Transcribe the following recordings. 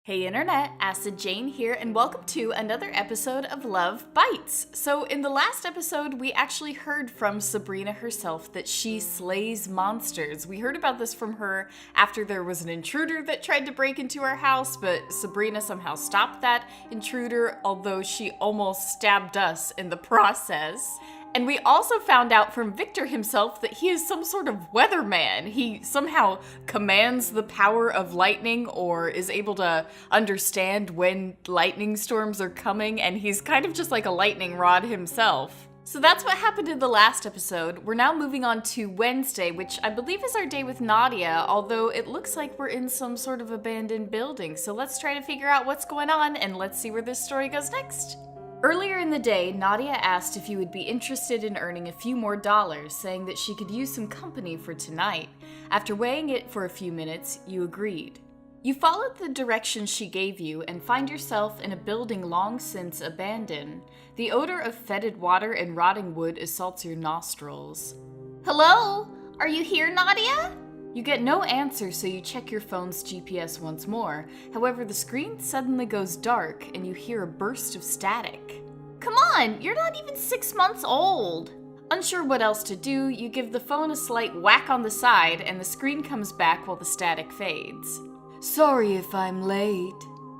Hey Internet, Acid Jane here, and welcome to another episode of Love Bites. So in the last episode, we actually heard from Sabrina herself that she slays monsters. We heard about this from her after there was an intruder that tried to break into our house, but Sabrina somehow stopped that intruder, although she almost stabbed us in the process. And we also found out from Victor himself that he is some sort of weatherman. He somehow commands the power of lightning or is able to understand when lightning storms are coming, and he's kind of just like a lightning rod himself. So that's what happened in the last episode. We're now moving on to Wednesday, which I believe is our day with Nadia, although it looks like we're in some sort of abandoned building. So let's try to figure out what's going on and let's see where this story goes next. Earlier in the day, Nadia asked if you would be interested in earning a few more dollars, saying that she could use some company for tonight. After weighing it for a few minutes, you agreed. You followed the directions she gave you and find yourself in a building long since abandoned. The odor of fetid water and rotting wood assaults your nostrils. Hello? Are you here, Nadia? You get no answer, so you check your phone's GPS once more. However, the screen suddenly goes dark and you hear a burst of static. Come on, you're not even 6 months old. Unsure what else to do, you give the phone a slight whack on the side and the screen comes back while the static fades. Sorry if I'm late.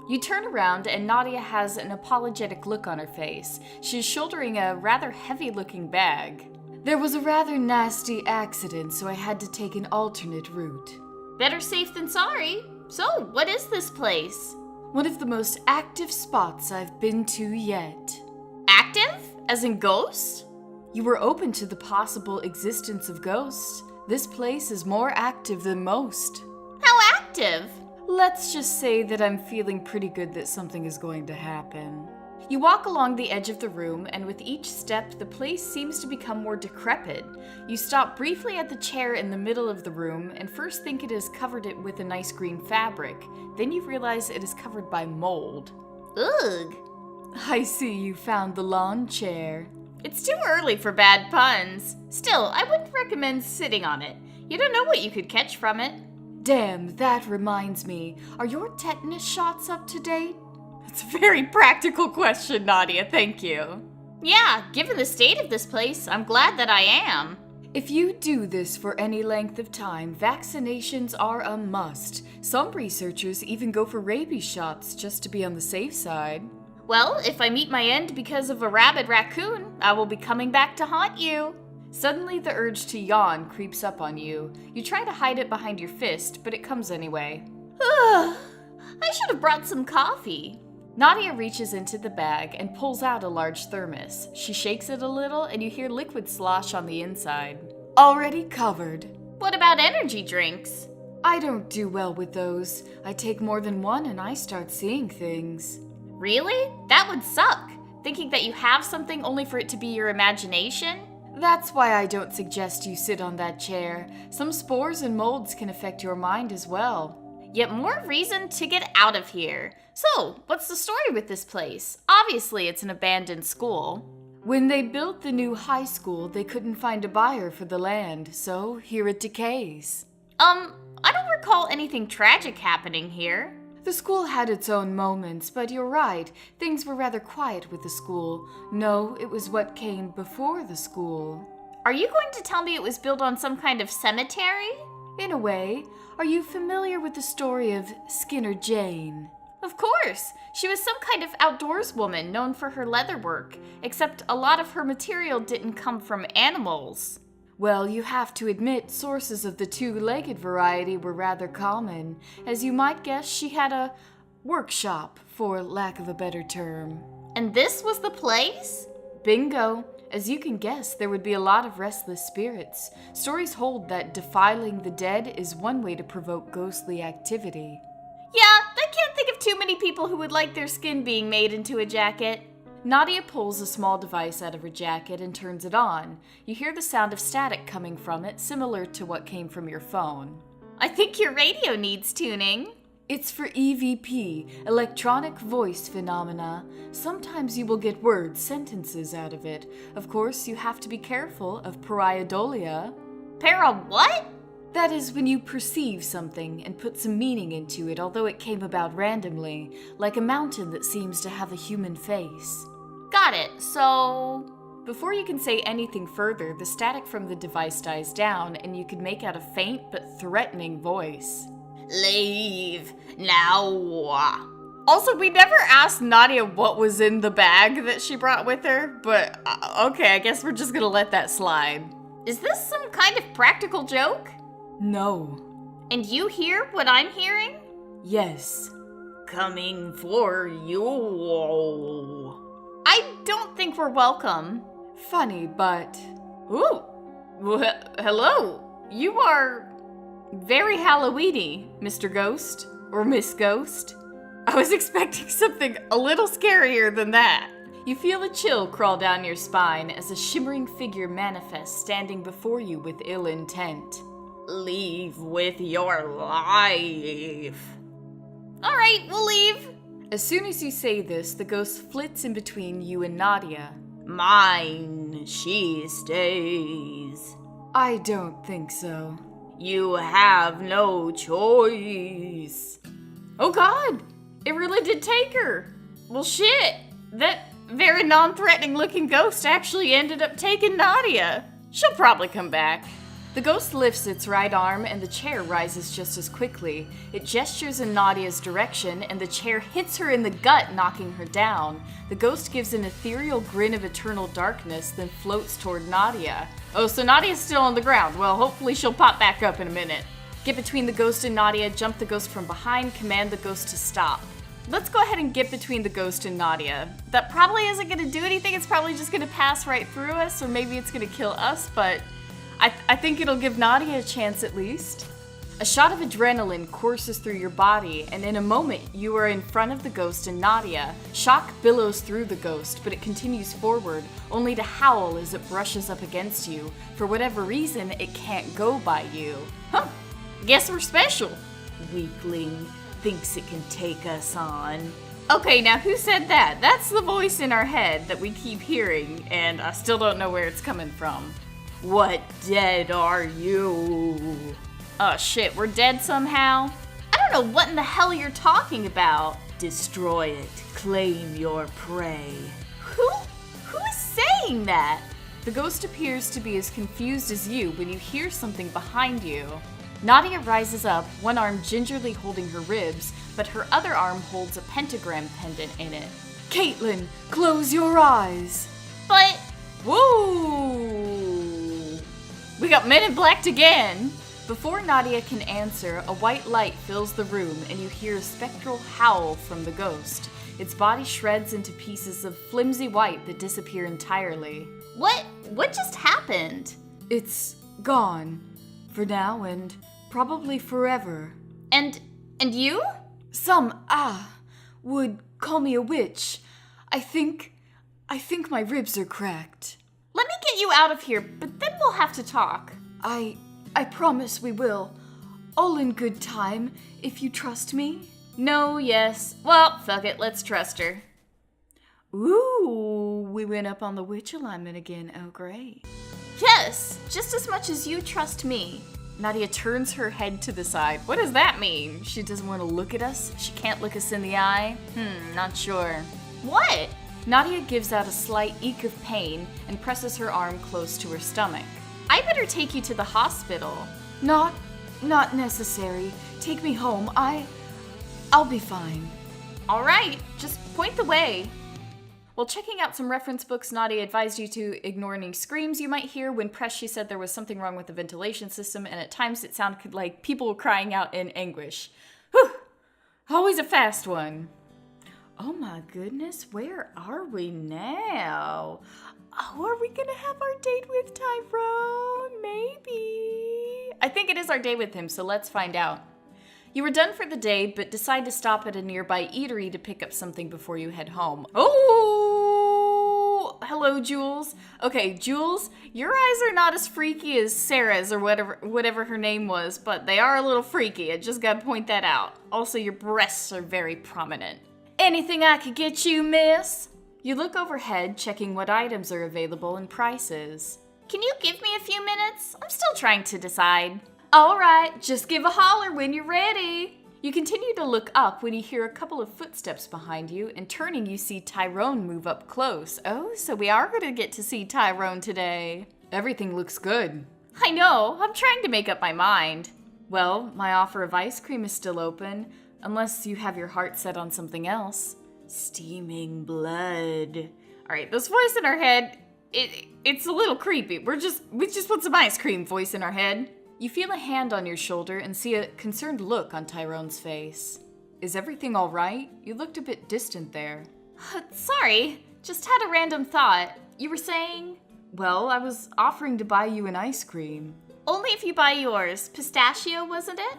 You turn around and Nadia has an apologetic look on her face. She's shouldering a rather heavy-looking bag. There was a rather nasty accident, so I had to take an alternate route. Better safe than sorry. So, what is this place? One of the most active spots I've been to yet. Active? As in ghosts? You were open to the possible existence of ghosts. This place is more active than most. How active? Let's just say that I'm feeling pretty good that something is going to happen. You walk along the edge of the room, and with each step, the place seems to become more decrepit. You stop briefly at the chair in the middle of the room, and first think it has covered it with a nice green fabric. Then you realize it is covered by mold. Ugh! I see you found the lawn chair. It's too early for bad puns. Still, I wouldn't recommend sitting on it. You don't know what you could catch from it. Damn, that reminds me. Are your tetanus shots up to date? It's a very practical question, Nadia, thank you. Yeah, given the state of this place, I'm glad that I am. If you do this for any length of time, vaccinations are a must. Some researchers even go for rabies shots just to be on the safe side. Well, if I meet my end because of a rabid raccoon, I will be coming back to haunt you. Suddenly, the urge to yawn creeps up on you. You try to hide it behind your fist, but it comes anyway. I should have brought some coffee. Nadia reaches into the bag and pulls out a large thermos. She shakes it a little and you hear liquid slosh on the inside. Already covered. What about energy drinks? I don't do well with those. I take more than one and I start seeing things. Really? That would suck. Thinking that you have something only for it to be your imagination? That's why I don't suggest you sit on that chair. Some spores and molds can affect your mind as well. Yet more reason to get out of here. So, what's the story with this place? Obviously, it's an abandoned school. When they built the new high school, they couldn't find a buyer for the land, so here it decays. I don't recall anything tragic happening here. The school had its own moments, but you're right. Things were rather quiet with the school. No, it was what came before the school. Are you going to tell me it was built on some kind of cemetery? In a way. Are you familiar with the story of Skinner Jane? Of course! She was some kind of outdoors woman known for her leather work, except a lot of her material didn't come from animals. Well, you have to admit sources of the two-legged variety were rather common. As you might guess, she had a workshop, for lack of a better term. And this was the place? Bingo! As you can guess, there would be a lot of restless spirits. Stories hold that defiling the dead is one way to provoke ghostly activity. Yeah, I can't think of too many people who would like their skin being made into a jacket. Nadia pulls a small device out of her jacket and turns it on. You hear the sound of static coming from it, similar to what came from your phone. I think your radio needs tuning. It's for EVP, electronic voice phenomena. Sometimes you will get words, sentences out of it. Of course, you have to be careful of pareidolia. Para what? That is when you perceive something and put some meaning into it, although it came about randomly, like a mountain that seems to have a human face. Got it. So, before you can say anything further, the static from the device dies down and you can make out a faint but threatening voice. Leave now. Also, we never asked Nadia what was in the bag that she brought with her, but okay, I guess we're just gonna let that slide. Is this some kind of practical joke? No. And you hear what I'm hearing? Yes. Coming for you. I don't think we're welcome. Funny, but... Ooh. Well, hello. You are very Halloween-y, Mr. Ghost. Or Miss Ghost. I was expecting something a little scarier than that. You feel a chill crawl down your spine as a shimmering figure manifests standing before you with ill intent. Leave with your life. All right, we'll leave. As soon as you say this, the ghost flits in between you and Nadia. Mine, she stays. I don't think so. You have no choice. Oh God, it really did take her. Well shit, that very non-threatening looking ghost actually ended up taking Nadia. She'll probably come back. The ghost lifts its right arm and the chair rises just as quickly. It gestures in Nadia's direction and the chair hits her in the gut, knocking her down. The ghost gives an ethereal grin of eternal darkness, then floats toward Nadia. Oh, so Nadia's still on the ground. Well, hopefully she'll pop back up in a minute. Get between the ghost and Nadia, jump the ghost from behind, command the ghost to stop. Let's go ahead and get between the ghost and Nadia. That probably isn't going to do anything. It's probably just going to pass right through us, or maybe it's going to kill us, but I think it'll give Nadia a chance at least. A shot of adrenaline courses through your body, and in a moment, you are in front of the ghost and Nadia. Shock billows through the ghost, but it continues forward, only to howl as it brushes up against you. For whatever reason, it can't go by you. Huh, guess we're special. Weakling, thinks it can take us on. Okay, now who said that? That's the voice in our head that we keep hearing, and I still don't know where it's coming from. What dead are you? Oh shit, we're dead somehow? I don't know what in the hell you're talking about. Destroy it. Claim your prey. Who is saying that? The ghost appears to be as confused as you when you hear something behind you. Nadia rises up, one arm gingerly holding her ribs, but her other arm holds a pentagram pendant in it. Caitlin, close your eyes. But... Whoa! We got Men in Black'd again! Before Nadia can answer, a white light fills the room and you hear a spectral howl from the ghost. Its body shreds into pieces of flimsy white that disappear entirely. What just happened? It's gone. For now and probably forever. And you? Some, would call me a witch. I think my ribs are cracked. Let me get you out of here, but then we'll have to talk. I promise we will. All in good time, if you trust me. No, yes. Well, fuck it, let's trust her. Ooh, we went up on the witch alignment again. Oh, great. Yes, just as much as you trust me. Nadia turns her head to the side. What does that mean? She doesn't want to look at us? She can't look us in the eye? Not sure. What? Nadia gives out a slight eek of pain and presses her arm close to her stomach. I better take you to the hospital. Not necessary. Take me home. I'll be fine. All right, just point the way. While checking out some reference books, Nadia advised you to ignore any screams you might hear. When pressed, she said there was something wrong with the ventilation system, and at times it sounded like people were crying out in anguish. Whew! Always a fast one. Oh my goodness, where are we now? Oh, are we gonna have our date with Tyrone? Maybe. I think it is our date with him, so let's find out. You were done for the day, but decide to stop at a nearby eatery to pick up something before you head home. Oh, hello, Jules. Okay, Jules, your eyes are not as freaky as Sarah's or whatever her name was, but they are a little freaky. I just gotta point that out. Also, your breasts are very prominent. Anything I could get you, miss? You look overhead, checking what items are available and prices. Can you give me a few minutes? I'm still trying to decide. Alright, just give a holler when you're ready. You continue to look up when you hear a couple of footsteps behind you, and turning you see Tyrone move up close. Oh, so we are going to get to see Tyrone today. Everything looks good. I know, I'm trying to make up my mind. Well, my offer of ice cream is still open, unless you have your heart set on something else. Steaming blood. Alright, this voice in our head, it's a little creepy. We just want some ice cream, voice in our head. You feel a hand on your shoulder and see a concerned look on Tyrone's face. Is everything all right? You looked a bit distant there. Sorry, just had a random thought. You were saying? Well, I was offering to buy you an ice cream. Only if you buy yours. Pistachio, wasn't it?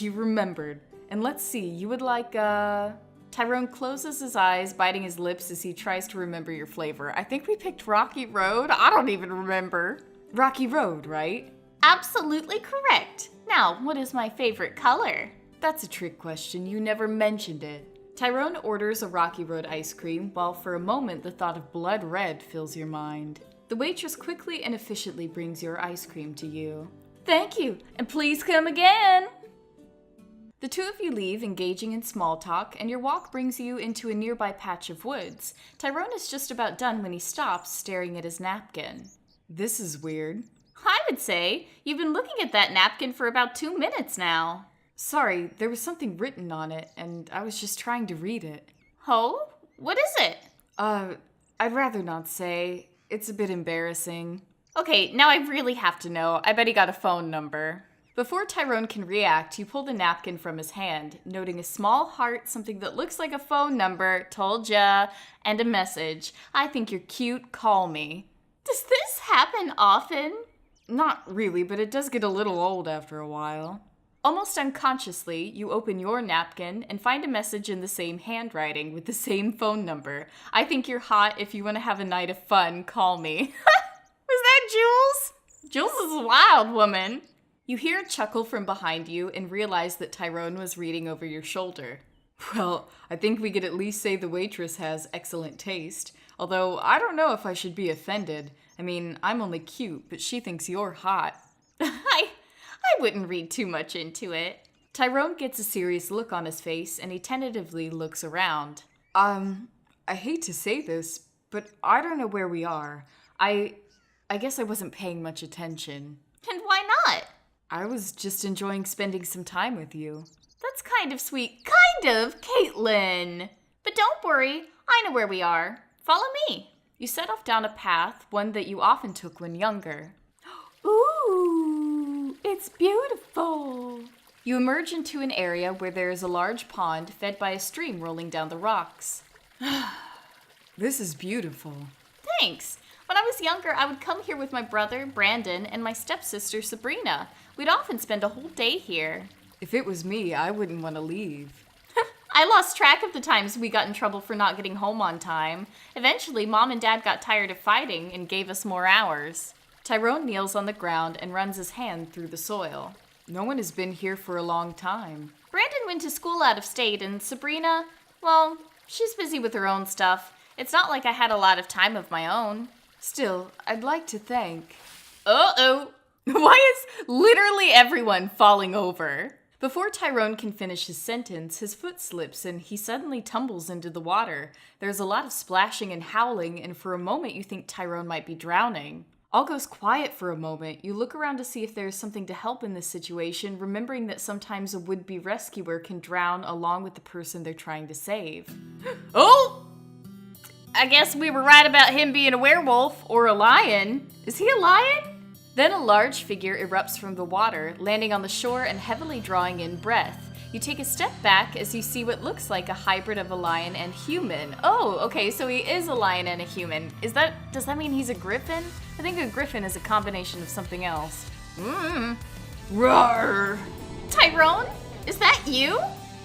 You remembered. And let's see, you would like, Tyrone closes his eyes, biting his lips as he tries to remember your flavor. I think we picked Rocky Road. I don't even remember. Rocky Road, right? Absolutely correct. Now, what is my favorite color? That's a trick question. You never mentioned it. Tyrone orders a Rocky Road ice cream, while for a moment the thought of blood red fills your mind. The waitress quickly and efficiently brings your ice cream to you. Thank you, and please come again. The two of you leave, engaging in small talk, and your walk brings you into a nearby patch of woods. Tyrone is just about done when he stops, staring at his napkin. This is weird. I would say you've been looking at that napkin for about 2 minutes now. Sorry, there was something written on it, and I was just trying to read it. Oh? What is it? I'd rather not say. It's a bit embarrassing. Okay, now I really have to know. I bet he got a phone number. Before Tyrone can react, you pull the napkin from his hand, noting a small heart, something that looks like a phone number, told ya, and a message. I think you're cute, call me. Does this happen often? Not really, but it does get a little old after a while. Almost unconsciously, you open your napkin and find a message in the same handwriting with the same phone number. I think you're hot. If you want to have a night of fun, call me. Was that Jules? Jules is a wild woman. You hear a chuckle from behind you and realize that Tyrone was reading over your shoulder. Well, I think we could at least say the waitress has excellent taste. Although, I don't know if I should be offended. I mean, I'm only cute, but she thinks you're hot. I wouldn't read too much into it. Tyrone gets a serious look on his face, and he tentatively looks around. I hate to say this, but I don't know where we are. I guess I wasn't paying much attention. And why not? I was just enjoying spending some time with you. That's kind of sweet. Kind of, Caitlin. But don't worry, I know where we are. Follow me. You set off down a path, one that you often took when younger. Ooh, it's beautiful. You emerge into an area where there is a large pond fed by a stream rolling down the rocks. This is beautiful. Thanks. When I was younger, I would come here with my brother, Brandon, and my stepsister, Sabrina. We'd often spend a whole day here. If it was me, I wouldn't want to leave. I lost track of the times we got in trouble for not getting home on time. Eventually, Mom and Dad got tired of fighting and gave us more hours. Tyrone kneels on the ground and runs his hand through the soil. No one has been here for a long time. Brandon went to school out of state, and Sabrina, well, she's busy with her own stuff. It's not like I had a lot of time of my own. Still, I'd like to thank... Uh-oh! Why is literally everyone falling over? Before Tyrone can finish his sentence, his foot slips and he suddenly tumbles into the water. There's a lot of splashing and howling, and for a moment you think Tyrone might be drowning. All goes quiet for a moment. You look around to see if there's something to help in this situation, remembering that sometimes a would-be rescuer can drown along with the person they're trying to save. Oh! I guess we were right about him being a werewolf or a lion. Is he a lion? Then a large figure erupts from the water, landing on the shore and heavily drawing in breath. You take a step back as you see what looks like a hybrid of a lion and human. Oh, okay, so he is a lion and a human. Does that mean he's a griffin? I think a griffin is a combination of something else. Roar! Tyrone? Is that you?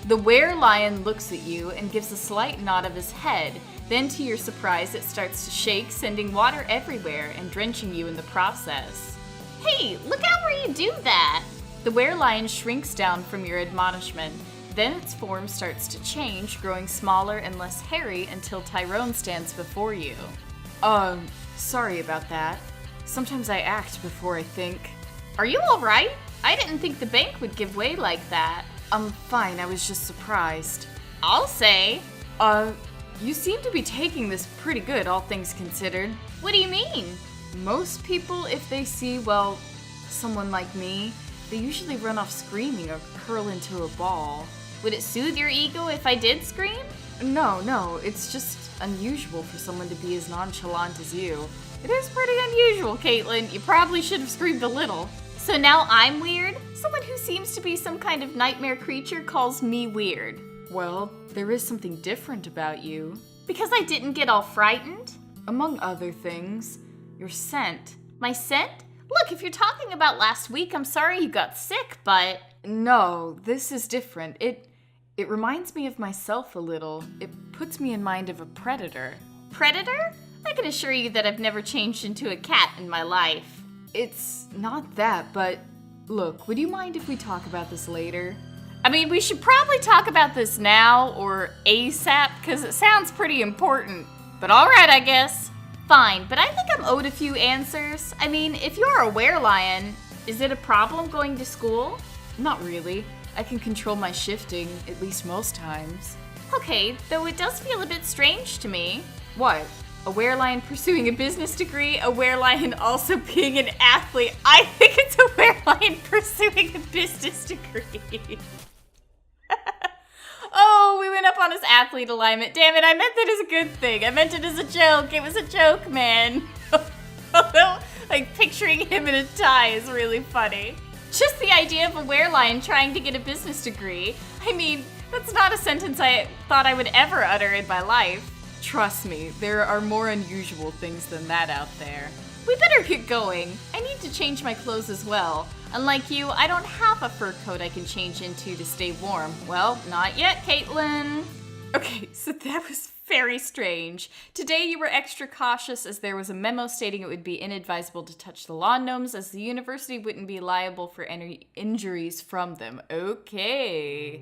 The were-lion looks at you and gives a slight nod of his head. Then, to your surprise, it starts to shake, sending water everywhere and drenching you in the process. Hey, look out where you do that! The were-lion shrinks down from your admonishment. Then its form starts to change, growing smaller and less hairy until Tyrone stands before you. Sorry about that. Sometimes I act before I think. Are you alright? I didn't think the bank would give way like that. Fine, I was just surprised. I'll say. You seem to be taking this pretty good, all things considered. What do you mean? Most people, if they see, well, someone like me, they usually run off screaming or curl into a ball. Would it soothe your ego if I did scream? No, it's just unusual for someone to be as nonchalant as you. It is pretty unusual, Caitlin. You probably should have screamed a little. So now I'm weird? Someone who seems to be some kind of nightmare creature calls me weird. Well, there is something different about you. Because I didn't get all frightened? Among other things, your scent. My scent? Look, if you're talking about last week, I'm sorry you got sick, but... No, this is different. It reminds me of myself a little. It puts me in mind of a predator. Predator? I can assure you that I've never changed into a cat in my life. It's not that, but... Look, would you mind if we talk about this later? I mean, we should probably talk about this now, or ASAP, because it sounds pretty important. But alright, I guess. Fine, but I think I'm owed a few answers. I mean, if you're a werelion, is it a problem going to school? Not really. I can control my shifting, at least most times. Okay, though it does feel a bit strange to me. What? A werelion pursuing a business degree, a werelion also being an athlete. I think it's a werelion pursuing a business degree. Oh, we went up on his athlete alignment. Damn it, I meant that as a good thing. I meant it as a joke. It was a joke, man. Although, like, picturing him in a tie is really funny. Just the idea of a werelion trying to get a business degree. I mean, that's not a sentence I thought I would ever utter in my life. Trust me, there are more unusual things than that out there. We better get going. I need to change my clothes as well. Unlike you, I don't have a fur coat I can change into to stay warm. Well, not yet, Caitlin. Okay, so that was very strange. Today you were extra cautious as there was a memo stating it would be inadvisable to touch the lawn gnomes as the university wouldn't be liable for any injuries from them. Okay.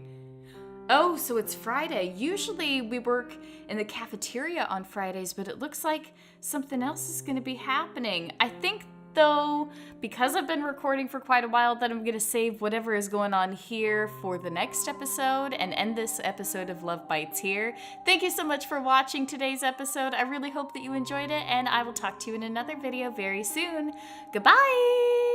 Oh, so it's Friday. Usually we work in the cafeteria on Fridays, but it looks like something else is going to be happening. I think, though, because I've been recording for quite a while, that I'm going to save whatever is going on here for the next episode and end this episode of Love Bites here. Thank you so much for watching today's episode. I really hope that you enjoyed it, and I will talk to you in another video very soon. Goodbye!